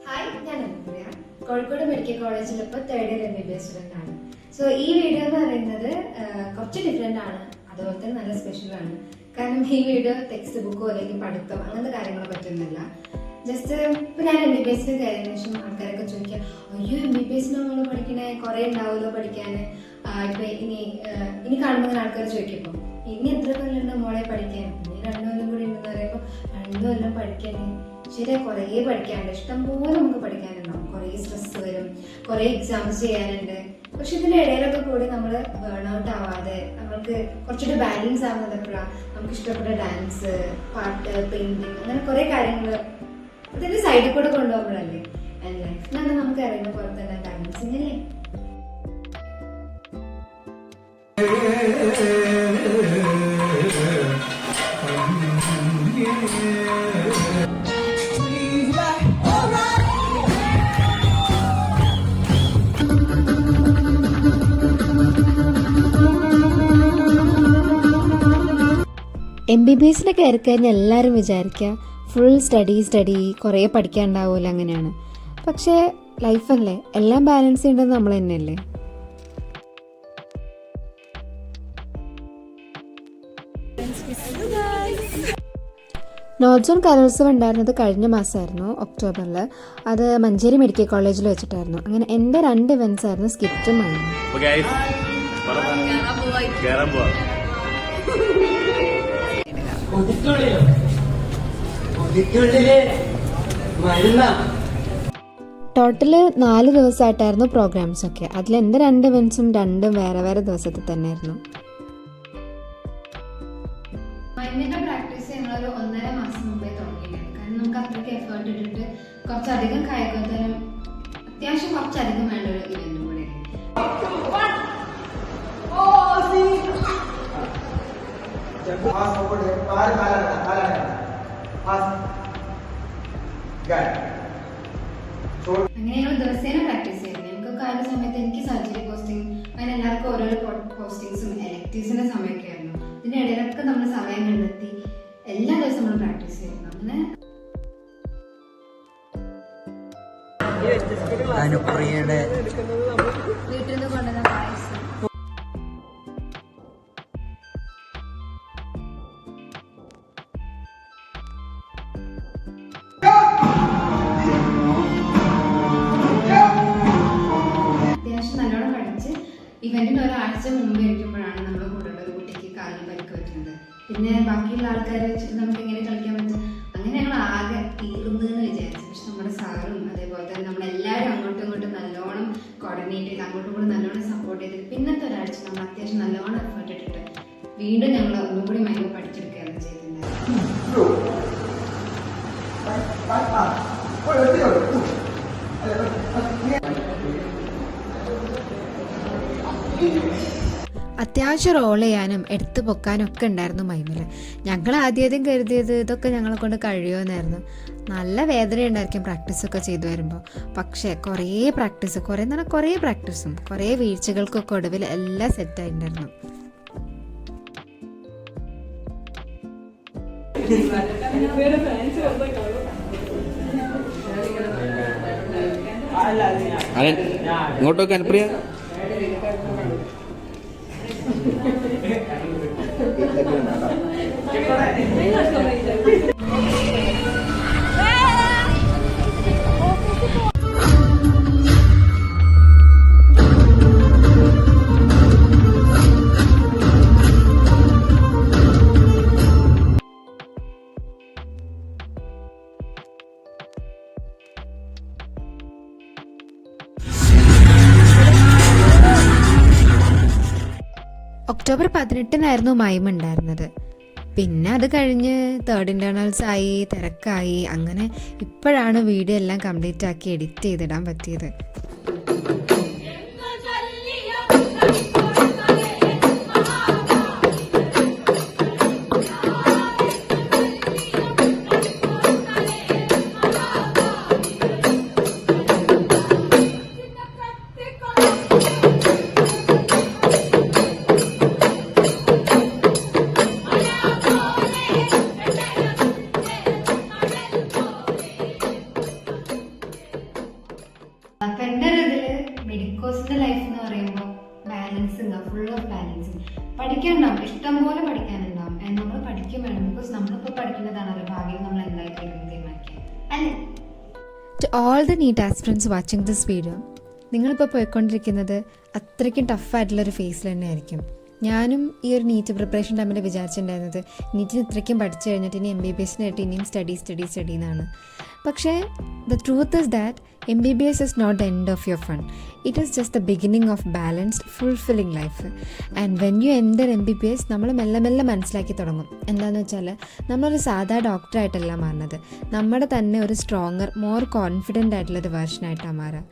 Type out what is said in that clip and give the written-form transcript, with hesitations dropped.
Hi, ഞാൻ Anupriya. Kozhikode medical കോളേജിൽ ഇപ്പോൾ തേർഡ് ഇയർ MBBS സ്റ്റുഡന്റ് ആണ്. സോ ഈ വീഡിയോ എന്ന് പറയുന്നത് കുറച്ച് ഡിഫറെന്റ് ആണ്, അതുപോലെ തന്നെ നല്ല സ്പെഷ്യൽ ആണ്. കാരണം ഈ വീഡിയോ ടെക്സ്റ്റ് ബുക്കോ അല്ലെങ്കിൽ പഠിത്തം അങ്ങനത്തെ കാര്യങ്ങളെ പറ്റുന്നില്ല. ജസ്റ്റ് ഇപ്പൊ ഞാൻ MBBS കയറിയതിനു ശേഷം ആൾക്കാരൊക്കെ ചോദിക്കാം, അയ്യോ MBBS നമ്മൾ പഠിക്കണേ കുറെ ഉണ്ടാവുമല്ലോ പഠിക്കാൻ. ഇപ്പൊ ഇനി കാണുമ്പോൾ ആൾക്കാർ ചോദിക്കുമ്പോൾ ഇനി എത്ര കൊല്ലം മോളെ പഠിക്കാൻ, ഇനി 2 കൊല്ലം കൂടി ഉണ്ടെന്ന് പറയുമ്പോൾ 2 കൊല്ലം പഠിക്കാൻ ശരി, കുറേ പഠിക്കാനുണ്ട്, ഇഷ്ടംപോലെ നമുക്ക് പഠിക്കാനുണ്ടാവും. കുറേ സ്ട്രെസ് വരും, കുറേ എക്സാംസ് ചെയ്യാനുണ്ട്. പക്ഷെ ഇതിന്റെ ഇടയിലൊക്കെ കൂടി നമ്മൾ ബേൺ ഔട്ട് ആവാതെ നമ്മൾക്ക് കുറച്ചുകൂടി ബാലൻസ് ആവുന്നത് എപ്പോഴാണ് നമുക്ക് ഇഷ്ടപ്പെട്ട ഡാൻസ്, പാട്ട്, പെയിന്റിങ്, അങ്ങനെ കുറേ കാര്യങ്ങൾ ഇതിന്റെ സൈഡിൽ കൂടെ കൊണ്ടുപോകുമ്പോഴല്ലേ ആൻഡ് ലൈഫിലാണ് നമുക്ക് അറിയുന്ന പോലെ തന്നെ ബാലൻസിങ് അല്ലേ. MBBS കയറി കഴിഞ്ഞാൽ എല്ലാവരും വിചാരിക്കുക ഫുൾ സ്റ്റഡി കുറേ പഠിക്കാനുണ്ടാവില്ല, അങ്ങനെയാണ്. പക്ഷേ ലൈഫല്ലേ, എല്ലാം ബാലൻസ് ചെയ്യേണ്ടത് നമ്മൾ തന്നെയല്ലേ. നോർത്ത് സോൺ കലോത്സവം ഉണ്ടായിരുന്നത് കഴിഞ്ഞ മാസമായിരുന്നു, ഒക്ടോബറിൽ. അത് മഞ്ചേരി മെഡിക്കൽ കോളേജിൽ വെച്ചിട്ടായിരുന്നു. അങ്ങനെ എൻ്റെ 2 ഇവൻറ്റ്സ് ആയിരുന്നു, സ്കിറ്റും ആയിരുന്നു. ടോട്ടല് 4 ദിവസമായിട്ടായിരുന്നു പ്രോഗ്രാംസ് ഒക്കെ. അതിൽ എൻ്റെ 2 ഇവൻറ്റ്സും 2 വേറെ ദിവസത്തിൽ തന്നെയായിരുന്നു. മൈമിന്റെ പ്രാക്ടീസ് ഞങ്ങളൊരു 1.5 മാസം മുമ്പേ തുടങ്ങിയിട്ടുണ്ട്. കാരണം നമുക്ക് അത്രയ്ക്ക് എഫേർട്ട് ഇട്ടിട്ട് കുറച്ചധികം കായികോത്തരം അത്യാവശ്യം കുറച്ചധികം വേണ്ട ഒരു ഇവന്റ് കൂടെ. അങ്ങനെ ഞങ്ങൾ ദിവസേന പ്രാക്ടീസ് ചെയ്യുന്നത്. ഞങ്ങൾക്ക് ആ ഒരു സമയത്ത് എനിക്ക് സർജറി പോസ്റ്റിംഗ്, അങ്ങനെ എല്ലാവർക്കും ഓരോരോ പോസ്റ്റിങ്സും എലക്ടീവ്സിന്റെ സമയമൊക്കെ ആയിരുന്നു. ഇതിന്റെ ഇടയിലൊക്കെ നമ്മൾ സമയം കണ്ടെത്തി എല്ലാ ദിവസവും നമ്മൾ പ്രാക്ടീസ് ചെയ്യുന്നു. അങ്ങനെ വീട്ടിൽ നിന്ന് കൊണ്ടുവന്ന പായസം, അത്യാവശ്യം നല്ലോണം പഠിച്ച് ഇവന്റിന് ഒരാഴ്ച മുമ്പ് ഇരിക്കുമ്പോഴാണ് നമ്മുടെ കൂടെയുള്ള ഒരു കുട്ടിക്ക് കാലിൽ പരിക്ക് പറ്റുന്നത്. പിന്നെ ബാക്കിയുള്ള ആൾക്കാരെ വെച്ചിട്ട് നമുക്ക് എങ്ങനെ കളിക്കാൻ പറ്റും, അങ്ങനെ ഞങ്ങൾ ആകെ തീർന്നെന്ന് വിചാരിച്ചു. പക്ഷെ നമ്മുടെ സാറും അതേപോലെ തന്നെ നമ്മളെല്ലാവരും അങ്ങോട്ടും ഇങ്ങോട്ടും നല്ലോണം കോർഡിനേറ്റ് ചെയ്ത് അങ്ങോട്ടും കൂടെ നല്ലോണം സപ്പോർട്ട് ചെയ്തിട്ട് പിന്നത്തെ ഒരാഴ്ച നമ്മൾ അത്യാവശ്യം നല്ലോണം എഫേർട്ട് ഇട്ടിട്ട് വീണ്ടും ഞങ്ങൾ ഒന്നുകൂടി മൈൻഡ് പഠിച്ചെടുക്കുകയാണ് ചെയ്തിട്ടുണ്ടായിരുന്നത്. അത്യാവശ്യം റോൾ ചെയ്യാനും എടുത്തു പൊക്കാനും ഒക്കെ ഉണ്ടായിരുന്നു മൈമില്. ഞങ്ങൾ ആദ്യം കരുതിയത് ഇതൊക്കെ ഞങ്ങളെ കൊണ്ട് കഴിയുമെന്നായിരുന്നു. നല്ല വേദന ഉണ്ടായിരിക്കും പ്രാക്ടീസൊക്കെ ചെയ്തു വരുമ്പോൾ. പക്ഷേ കുറേ പ്രാക്ടീസും കുറേ വീഴ്ചകൾക്കൊക്കെ ഒടുവിൽ എല്ലാം സെറ്റായിട്ടുണ്ടായിരുന്നു. ഇങ്ങോട്ടൊക്കെ അനുപ്രിയ ഒക്ടോബർ 18-നായിരുന്നു മൈം ഉണ്ടായിരുന്നത്. പിന്നെ അത് കഴിഞ്ഞ് 3rd ഇന്റേണൽസ് ആയി, തിരക്കായി. അങ്ങനെ ഇപ്പോഴാണ് വീഡിയോ എല്ലാം കംപ്ലീറ്റ് ആക്കി എഡിറ്റ് ചെയ്തിടാൻ പറ്റിയത്. അപ്പൊ എൻ്റെ ഒരു ഇതില് മെഡിക്കോസിന്റെ ലൈഫ് എന്ന് പറയുമ്പോൾ ബാലൻസിങ്, ഫുൾ ഓഫ് ബാലൻസിങ്. പഠിക്കാനുണ്ടാവും, ഇഷ്ടം പോലെ പഠിക്കാനുണ്ടാവും, നമ്മൾ പഠിക്കും വേണം. ബിക്കോസ് നമ്മളിപ്പോൾ പഠിക്കുന്നതാണല്ലോ ഭാവിയിൽ നമ്മൾ എന്തായിട്ട് തീരുമാനിക്കാം അല്ലേ? To all the NEET aspirants watching this video, നിങ്ങളിപ്പോൾ പോയിക്കൊണ്ടിരിക്കുന്നത് അത്രയ്ക്കും ടഫായിട്ടുള്ളൊരു ഫേസിൽ തന്നെ ആയിരിക്കും. ഞാനും ഈ ഒരു നീറ്റ് പ്രിപ്പറേഷൻ ടൈമിൽ വിചാരിച്ചിട്ടുണ്ടായിരുന്നത് നീറ്റിന് ഇത്രയ്ക്കും പഠിച്ചു കഴിഞ്ഞിട്ട് ഇനി MBBSനായിട്ട് ഇനിയും സ്റ്റഡി എന്നാണ്. പക്ഷേ the truth is that MBBS is not the end of your fun. It is just the beginning of balanced fulfilling life. And when you enter MBBS നമ്മൾ മെല്ലെ മെല്ലെ മനസ്സിലാക്കി തുടങ്ങും. എന്താണെന്ന് വെച്ചാൽ നമ്മളൊരു സാധാ ഡോക്ടറായിട്ടല്ല മാറുന്നത്, നമ്മുടെ തന്നെ ഒരു സ്ട്രോങ്ങർ, മോർ കോൺഫിഡൻ്റ് ആയിട്ടുള്ളൊരു വേർഷനായിട്ടാണ് മാറുക.